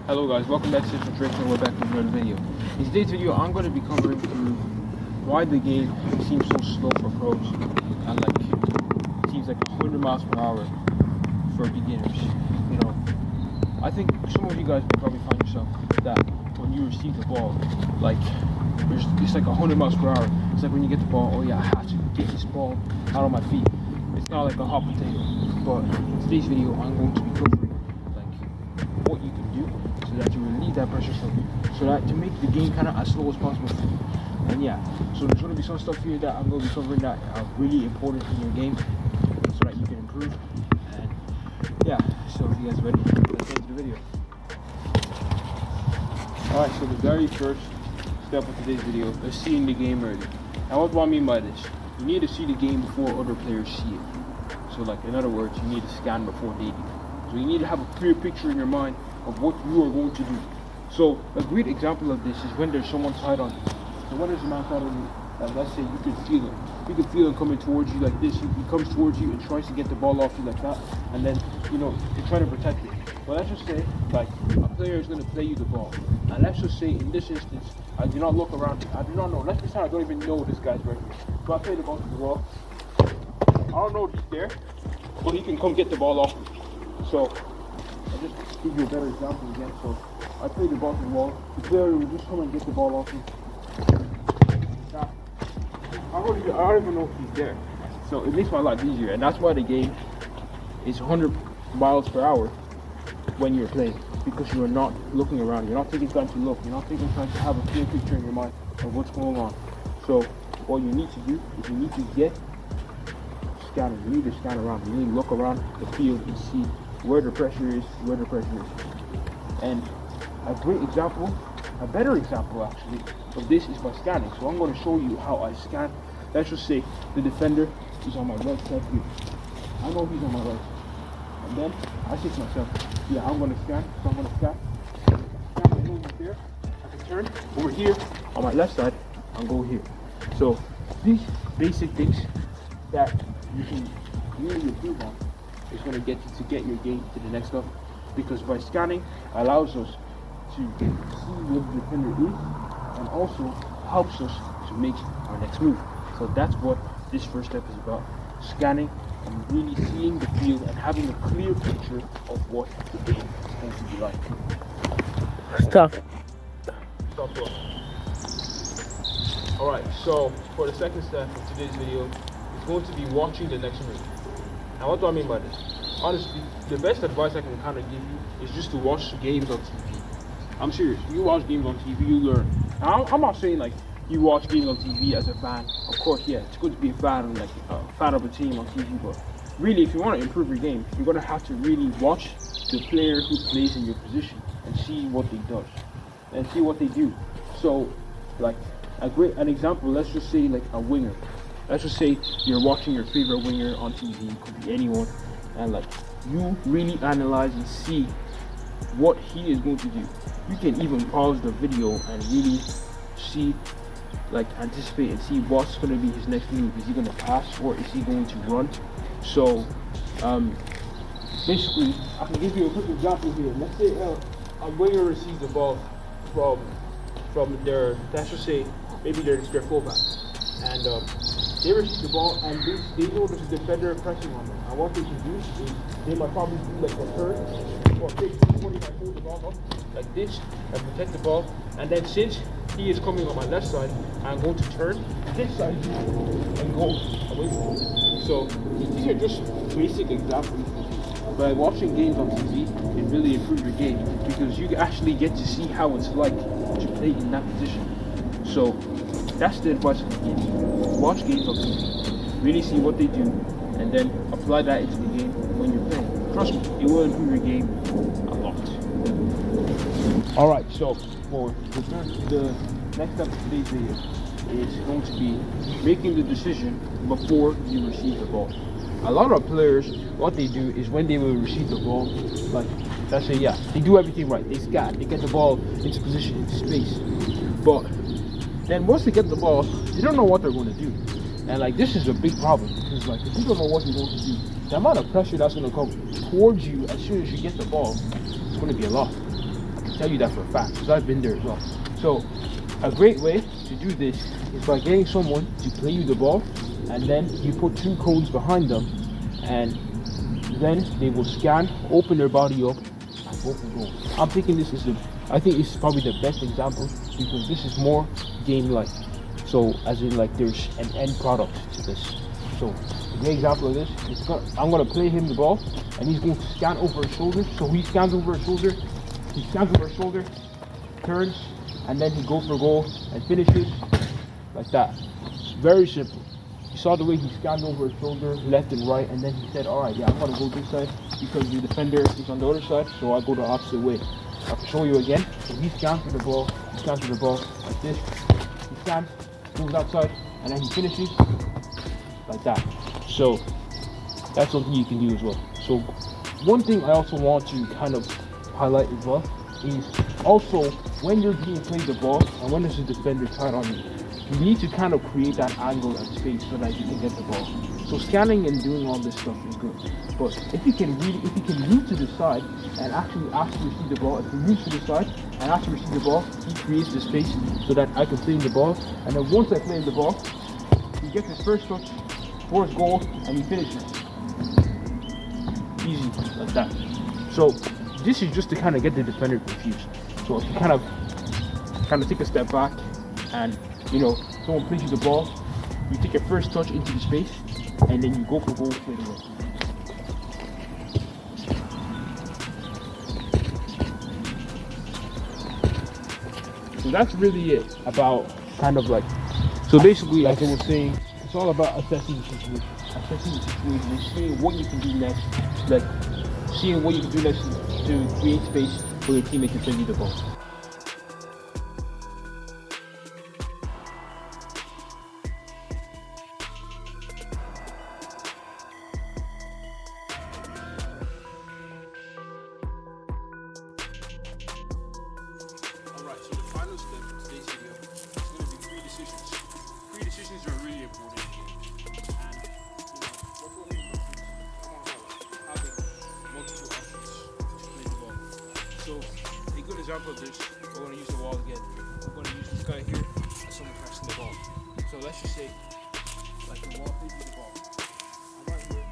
Hello guys, welcome back to Central Drake and we're back with another video. In today's video, I'm going to be covering through why the game seems so slow for pros and it seems like 100 miles per hour for beginners. You know, I think some of you guys will probably find yourself that when you receive the ball, it's like 100 miles per hour. It's like when you get the ball, oh yeah, I have to get this ball out of my feet. It's not like a hot potato. But in today's video, I'm going to be covering what you can do so that you relieve that pressure from you, so that to make the game kind of as slow as possible for you. And yeah, so there's going to be some stuff here that I'm going to be covering that are really important in your game so that you can improve. And yeah, so if you guys are ready, let's get into the video. Alright, so the very first step of today's video is seeing the game early. Now what do I mean by this? You need to see the game before other players see it. So in other words, you need to scan before they do. So you need to have a clear picture in your mind of what you are going to do. So a great example of this is when there's someone tied on you. So when there's a man tied on you, let's say you can feel him. You can feel him coming towards you like this. He comes towards you and tries to get the ball off you like that. And then, you're trying to protect it. But let's just say, a player is going to play you the ball. And let's just say, in this instance, I do not look around. I do not know. Let's pretend I don't even know this guy's right here. So I play the ball to the wall. I don't know if he's there, but he can come get the ball off me. So, I'll just give you a better example again. So, I play the ball to the wall. The player will just come and get the ball off me. I don't even know if he's there. So, it makes my life easier. And that's why the game is 100 miles per hour when you're playing. Because you are not looking around. You're not taking time to look. You're not taking time to have a clear picture in your mind of what's going on. So, what you need to do is you need to get scanners. You need to scan around. You need to look around the field and see where the pressure is, And a great example, a better example actually, of this is by scanning. So I'm going to show you how I scan. Let's just say the defender is on my right side here. I know he's on my right. And then I say to myself, yeah, I'm going to scan. So I'm going to scan over there. I can turn over here on my left side and go here. So these basic things that you can really improve on is going to get you to get your game to the next level, because by scanning allows us to see where the defender is and also helps us to make our next move. So that's what this first step is about: scanning and really seeing the field and having a clear picture of what the game is going to be like. Stop. Alright, so for the second step of today's video, it's going to be watching the next move. Now what do I mean by this? Honestly, the best advice I can kind of give you is just to watch games on TV. I'm serious. You watch games on TV, you learn. Now, I'm not saying you watch games on TV as a fan. Of course, yeah, it's good to be a fan, fan of a team on TV. But really, if you want to improve your game, you're going to have to really watch the player who plays in your position and see what they do and see what they do. So, an example, let's just say a winger. Let's just say you're watching your favorite winger on TV, it could be anyone, and you really analyze and see what he is going to do. You can even pause the video and really see, anticipate and see what's going to be his next move. Is he going to pass or is he going to run? So, basically, I can give you a quick example here. Let's say a winger receives the ball from their, let's just say, maybe their fullback. And they receive the ball and they know there's a defender pressing on them. And what they can do is they might probably do a turn or take 20 might hold the ball up like this and protect the ball. And then since he is coming on my left side, I'm going to turn this side and go away from him. So these are just basic examples. By watching games on TV, it really improves your game because you actually get to see how it's like to play in that position. So that's the advice I can give you. Watch games on TV, really see what they do, and then apply that into the game when you're playing. Trust me, it will improve your game a lot. Alright, so for the next step of today's video is going to be making the decision before you receive the ball. A lot of players, what they do is when they will receive the ball, let's say, yeah, they do everything right. They scan, they get the ball into position, into space. But then once they get the ball, they don't know what they're going to do. And this is a big problem because if you don't know what you're going to do, the amount of pressure that's going to come towards you as soon as you get the ball is going to be a lot. tell you that for a fact because I've been there as well. So a great way to do this is by getting someone to play you the ball, and then you put 2 cones behind them, and then they will scan, open their body up, and both will go. I'm thinking I think this is probably the best example because this is more game-like. So as in like there's an end product to this. So a great example of this is I'm gonna play him the ball, and he's going to scan over his shoulder. So he scans over his shoulder, turns, and then he goes for a goal and finishes like that. Very simple. You saw the way he scanned over his shoulder, left and right, and then he said, all right, yeah, I'm gonna go this side because the defender is on the other side, so I'll go the opposite way. I'll show you again. So he scans for the ball like this. He scans, moves outside, and then he finishes like that. So that's something you can do as well. So one thing I also want to kind of highlight as well is also when you're being played the ball and when there's a defender tight on you, you need to kind of create that angle and space so that you can get the ball. So scanning and doing all this stuff is good, but if you can move to the side and actually receive the ball, he creates the space so that I can play in the ball, and then once I play in the ball, he gets his first touch for his goal and he finishes. Easy like that. So this is just to kind of get the defender confused. So if you kind of take a step back and someone plays you the ball, you take your first touch into the space and then you go for goal straight away. So that's really it about kind of like, so basically like I was saying, it's all about assessing the situation and seeing what you can do next, to create space for your teammate to play you the ball. Alright, so the final step of today's video is going to be 3 decisions. 3 decisions are really important. So a good example of this, we're going to use the wall again. We're going to use this guy here and someone passing the ball. So let's just say, like the wall plays the ball. I'm right here.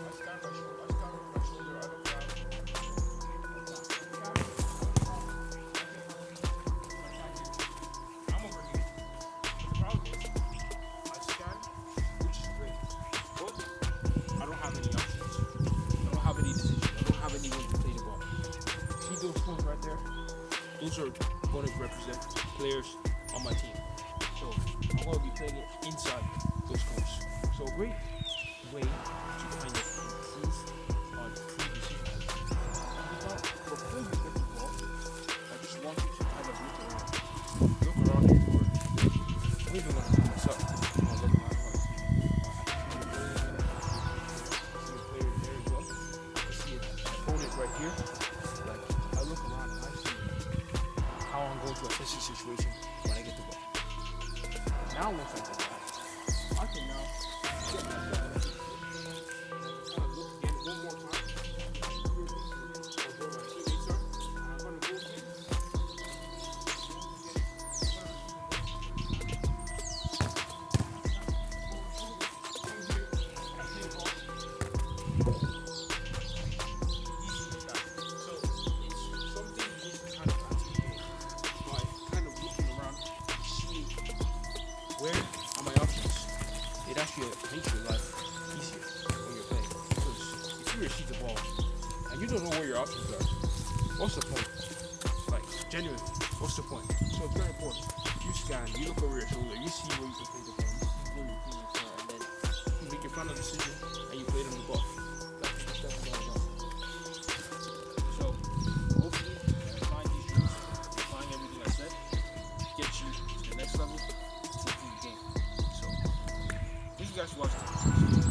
I stand over my shoulder, I look down. I'm over here. The problem is, I scan, which is great, but I don't have any options. I don't have any decisions. I don't have anyone to play the ball. See those cones right there? Those are going to represent players on my team. So I'm going to be playing it inside those cones. So a great way to kind of improve on pre-decisions. Before you get the ball, I just want you to kind of look around. Look around your court. I'm even going to do myself. I'm going to look around. Right here, like I look around and I see how I'm going to assess the situation when I get the ball. Now once I get that, I can now get myself kind of look again one more time. Where my teammates are, and I'm going to go again. Where are my options? It actually makes your life easier when you're playing. Because if you receive the ball and you don't know where your options are, what's the point? Like, genuinely, what's the point? So it's very important. You scan, you look over your shoulder, you see where you can play the ball, you see where your teammates are, and then you make your final decision and you play them the ball. That's what this stuff is all about. So, hopefully, applying these rules, applying everything I said, gets you to the next level. Thank you guys for watching.